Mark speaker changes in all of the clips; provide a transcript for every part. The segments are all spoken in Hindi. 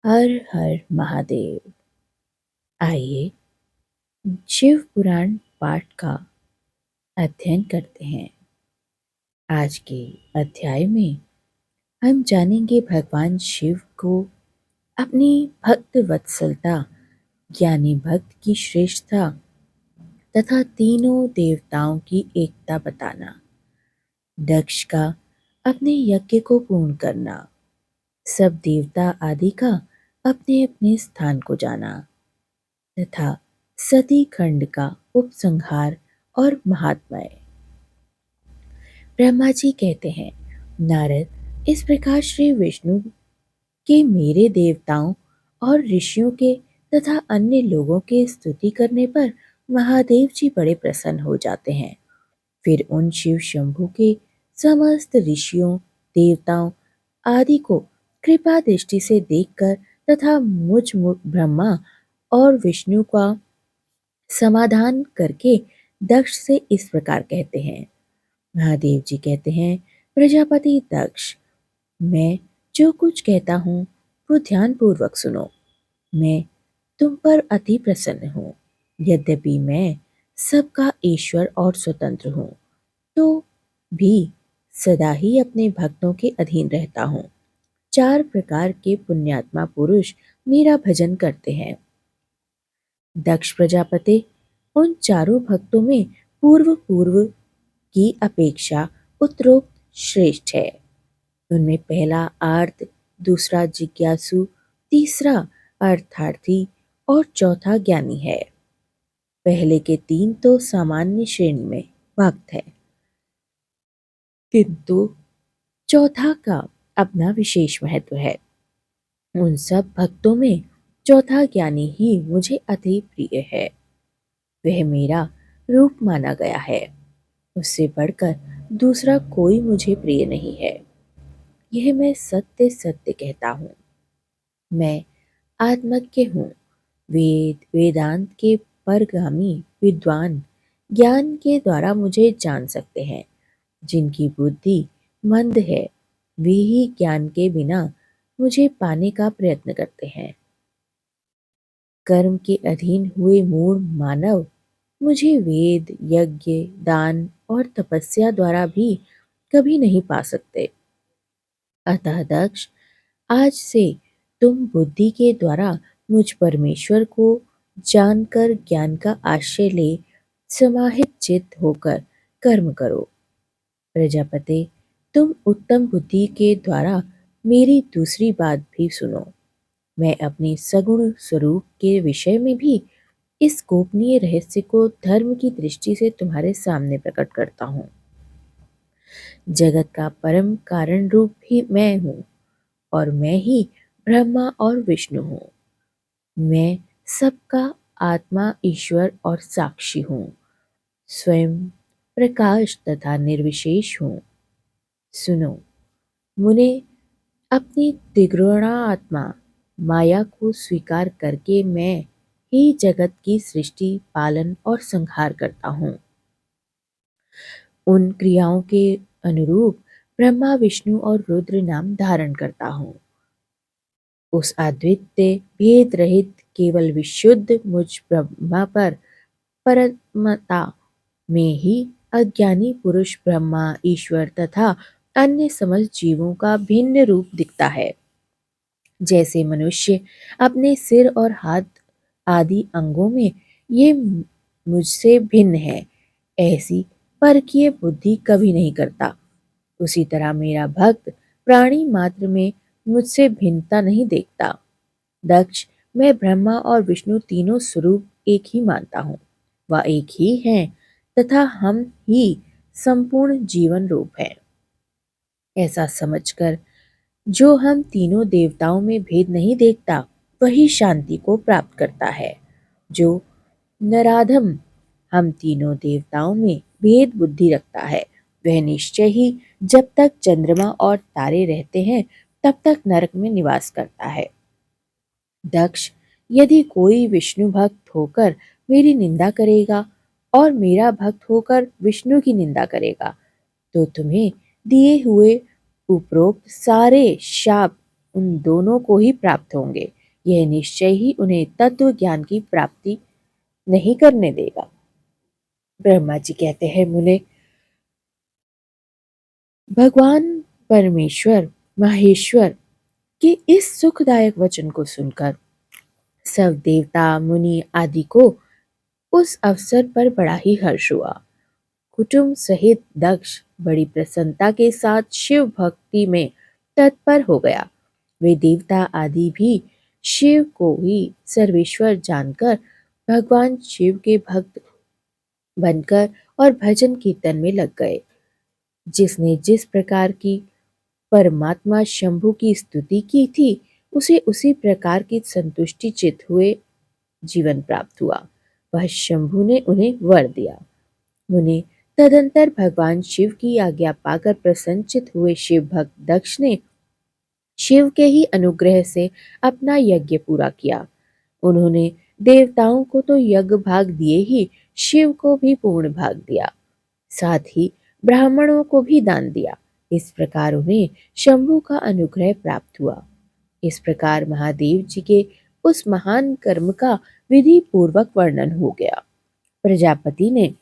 Speaker 1: हर हर महादेव। आइए शिव पुराण पाठ का अध्ययन करते हैं। आज के अध्याय में हम जानेंगे भगवान शिव को अपनी भक्त वत्सलता ज्ञानी भक्त की श्रेष्ठता तथा तीनों देवताओं की एकता बताना, दक्ष का अपने यज्ञ को पूर्ण करना, सब देवता आदि का अपने अपने स्थान को जाना तथा सती खंड का उपसंहार और महात्मय। ब्रह्मा जी कहते हैं, नारद, इस प्रकार श्री विष्णु के मेरे देवताओं और ऋषियों के तथा अन्य लोगों के स्तुति करने पर महादेव जी बड़े प्रसन्न हो जाते हैं। फिर उन शिव शंभु के समस्त ऋषियों, देवताओं आदि को कृपा दृष्टि से देखकर तथा ब्रह्मा और विष्णु का समाधान करके दक्ष से इस प्रकार कहते हैं। महादेव जी कहते हैं, प्रजापति दक्ष, मैं जो कुछ कहता हूँ वो ध्यानपूर्वक सुनो। मैं तुम पर अति प्रसन्न हूँ। यद्यपि मैं सबका ईश्वर और स्वतंत्र हूँ, तो भी सदा ही अपने भक्तों के अधीन रहता हूँ। 4 प्रकार के पुण्यात्मा पुरुष मेरा भजन करते हैं। दक्ष प्रजापति, उन चारों भक्तों में पूर्व पूर्व की अपेक्षा उत्तरोक्त श्रेष्ठ है। उनमें पहला आर्त, दूसरा जिज्ञासु, तीसरा अर्थार्थी और चौथा ज्ञानी है। पहले के 3 तो सामान्य श्रेणी में भक्त है, किंतु चौथा का अपना विशेष महत्व है। उन सब भक्तों में चौथा ज्ञानी ही मुझे अति प्रिय है। वह मेरा रूप माना गया है। उससे बढ़कर दूसरा कोई मुझे प्रिय नहीं है। यह मैं सत्य सत्य कहता हूँ। मैं आत्मज्ञ हूँ। वेद वेदांत के परगामी विद्वान ज्ञान के द्वारा मुझे जान सकते हैं। जिनकी बुद्धि मंद है, वे ही ज्ञान के बिना मुझे पाने का प्रयत्न करते हैं। कर्म के अधीन हुए मूढ़ मानव मुझे वेद, यज्ञ, दान और तपस्या द्वारा भी कभी नहीं पा सकते। अतः दक्ष, आज से तुम बुद्धि के द्वारा मुझ परमेश्वर को जानकर ज्ञान का आश्रय ले समाहित चित्त होकर कर्म करो। प्रजापति, तुम उत्तम बुद्धि के द्वारा मेरी दूसरी बात भी सुनो। मैं अपने सगुण स्वरूप के विषय में भी इस गोपनीय रहस्य को धर्म की दृष्टि से तुम्हारे सामने प्रकट करता हूँ। जगत का परम कारण रूप भी मैं हूँ और मैं ही ब्रह्मा और विष्णु हूँ। मैं सबका आत्मा, ईश्वर और साक्षी हूँ। स्वयं प्रकाश तथा निर्विशेष हूँ। सुनो मुने, अपनी त्रिगुणा आत्मा माया को स्वीकार करके मैं ही जगत की सृष्टि, पालन और संहार करता हूँ। उन क्रियाओं के अनुरूप ब्रह्मा, विष्णु और रुद्र नाम धारण करता हूँ। उस अद्वितीय भेद रहित केवल विशुद्ध मुझ ब्रह्मा पर परमता में ही अज्ञानी पुरुष ब्रह्मा, ईश्वर तथा अन्य समस्त जीवों का भिन्न रूप दिखता है। जैसे मनुष्य अपने सिर और हाथ आदि अंगों में ये मुझसे भिन्न है, ऐसी परकीय बुद्धि कभी नहीं करता। उसी तरह मेरा भक्त प्राणी मात्र में मुझसे भिन्नता नहीं देखता। दक्ष, मैं ब्रह्मा और विष्णु तीनों स्वरूप एक ही मानता हूँ। वह एक ही हैं तथा हम ही संपूर्ण जीवन रूप हैं। ऐसा समझकर जो हम तीनों देवताओं में भेद नहीं देखता, वही शांति को प्राप्त करता है। जो नराधम हम तीनों देवताओं में भेद बुद्धि रखता है, वह निश्चय ही जब तक चंद्रमा और तारे रहते हैं तब तक नरक में निवास करता है। दक्ष, यदि कोई विष्णु भक्त होकर मेरी निंदा करेगा और मेरा भक्त होकर विष्णु की निंदा करेगा, तो तुम्हें दिए हुए उपरोक्त सारे शाप उन दोनों को ही प्राप्त होंगे। यह निश्चय ही उन्हें तत्व ज्ञान की प्राप्ति नहीं करने देगा। ब्रह्मा जी कहते हैं, मुने, भगवान परमेश्वर महेश्वर के इस सुखदायक वचन को सुनकर सब देवता मुनि आदि को उस अवसर पर बड़ा ही हर्ष हुआ। कुटुंब सहित दक्ष बड़ी प्रसन्नता के साथ शिव भक्ति में तत्पर हो गया। वे देवता आदि भी शिव को ही सर्वेश्वर जानकर भगवान शिव के भक्त बनकर और भजन कीर्तन में लग गए। जिसने जिस प्रकार की परमात्मा शंभु की स्तुति की थी, उसे उसी प्रकार की संतुष्टि चित हुए जीवन प्राप्त हुआ। वह शंभु ने उन्हें वर दिया। उन्हें तदंतर भगवान शिव की आज्ञा पाकर प्रसन्नचित हुए शिव भक्त दक्ष ने शिव के ही अनुग्रह से अपना यज्ञ पूरा किया। उन्होंने देवताओं को तो यज्ञ भाग दिए ही, शिव को भी पूर्ण भाग दिया, साथ ही ब्राह्मणों को भी दान दिया। इस प्रकार उन्हें शंभु का अनुग्रह प्राप्त हुआ। इस प्रकार महादेव जी के उस महान कर्म का विधि पूर्वक वर्णन हो गया। प्रजापति ने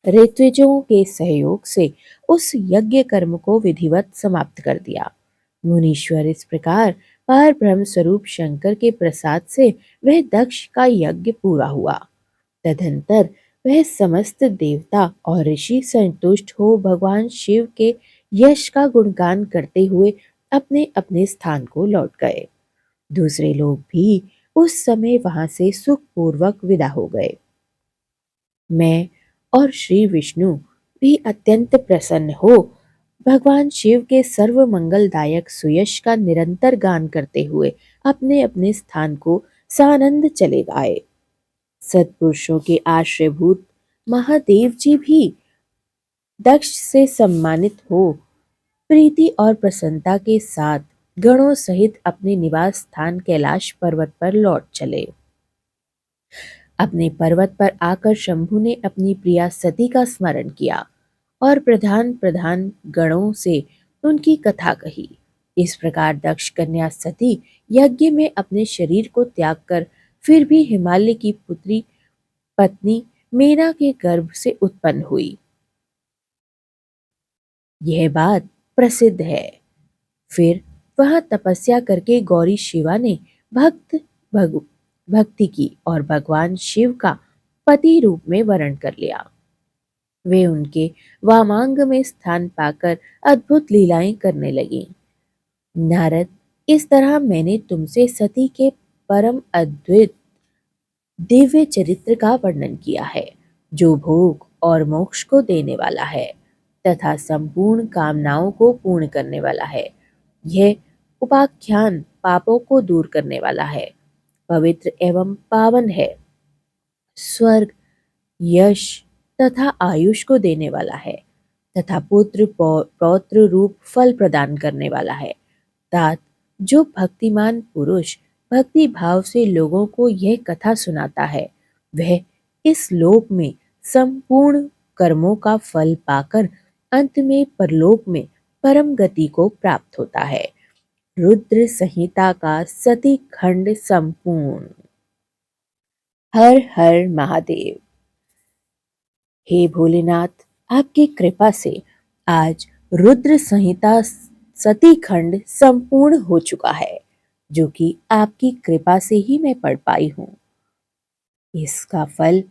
Speaker 1: ऋत्विजों के सहयोग से उस यज्ञ कर्म को विधिवत समाप्त कर दिया। मुनीश्वर इस प्रकार पार ब्रह्म स्वरूप शंकर के प्रसाद से वह दक्ष का यज्ञ पूरा हुआ। तदंतर वह समस्त देवता और ऋषि संतुष्ट हो भगवान शिव के यश का गुणगान करते हुए अपने अपने स्थान को लौट गए। दूसरे लोग भी उस समय वहां से सुखपूर्वक विदा हो गए। मैं और श्री विष्णु भी अत्यंत प्रसन्न हो भगवान शिव के सर्व मंगलदायक सुयश का निरंतर गान करते हुए अपने अपने स्थान को सानंद चले आए। सत्पुरुषों के आश्रयभूत महादेव जी भी दक्ष से सम्मानित हो प्रीति और प्रसन्नता के साथ गणों सहित अपने निवास स्थान कैलाश पर्वत पर लौट चले। अपने पर्वत पर आकर शंभु ने अपनी प्रिया सती का स्मरण किया और प्रधान प्रधान गणों से उनकी कथा कही। इस प्रकार दक्ष कन्या सती यज्ञ में अपने शरीर को त्याग कर फिर भी हिमालय की पुत्री पत्नी मेना के गर्भ से उत्पन्न हुई। यह बात प्रसिद्ध है। फिर वहां तपस्या करके गौरी शिवा ने भक्ति की और भगवान शिव का पति रूप में वरण कर लिया। वे उनके वामांग में स्थान पाकर अद्भुत लीलाएं करने लगी। नारद, इस तरह मैंने तुमसे सती के परम अद्भुत दिव्य चरित्र का वर्णन किया है, जो भोग और मोक्ष को देने वाला है तथा संपूर्ण कामनाओं को पूर्ण करने वाला है। यह उपाख्यान पापों को दूर करने वाला है, पवित्र एवं पावन है, स्वर्ग, यश तथा आयुष को देने वाला है तथा पुत्र पौत्र रूप फल प्रदान करने वाला है। तात, जो भक्तिमान पुरुष भक्ति भाव से लोगों को यह कथा सुनाता है, वह इस लोक में संपूर्ण कर्मों का फल पाकर अंत में परलोक में परम गति को प्राप्त होता है। रुद्र संहिता का सती खंड संपूर्ण। हर हर महादेव। हे भोलेनाथ, आपकी कृपा से आज रुद्र संहिता सती खंड संपूर्ण हो चुका है, जो कि आपकी कृपा से ही मैं पढ़ पाई हूँ। इसका फल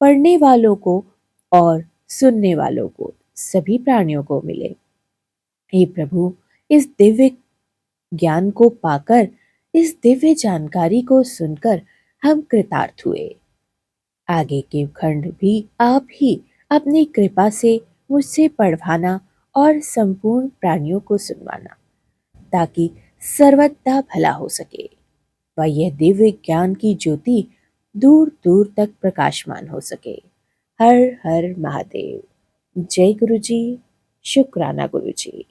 Speaker 1: पढ़ने वालों को और सुनने वालों को, सभी प्राणियों को मिले। हे प्रभु, इस दिव्य ज्ञान को पाकर, इस दिव्य जानकारी को सुनकर हम कृतार्थ हुए। आगे के खंड भी आप ही अपनी कृपा से मुझसे पढ़वाना और संपूर्ण प्राणियों को सुनवाना, ताकि सर्वदा भला हो सके व यह दिव्य ज्ञान की ज्योति दूर दूर तक प्रकाशमान हो सके। हर हर महादेव। जय गुरु जी। शुक्राना गुरु जी।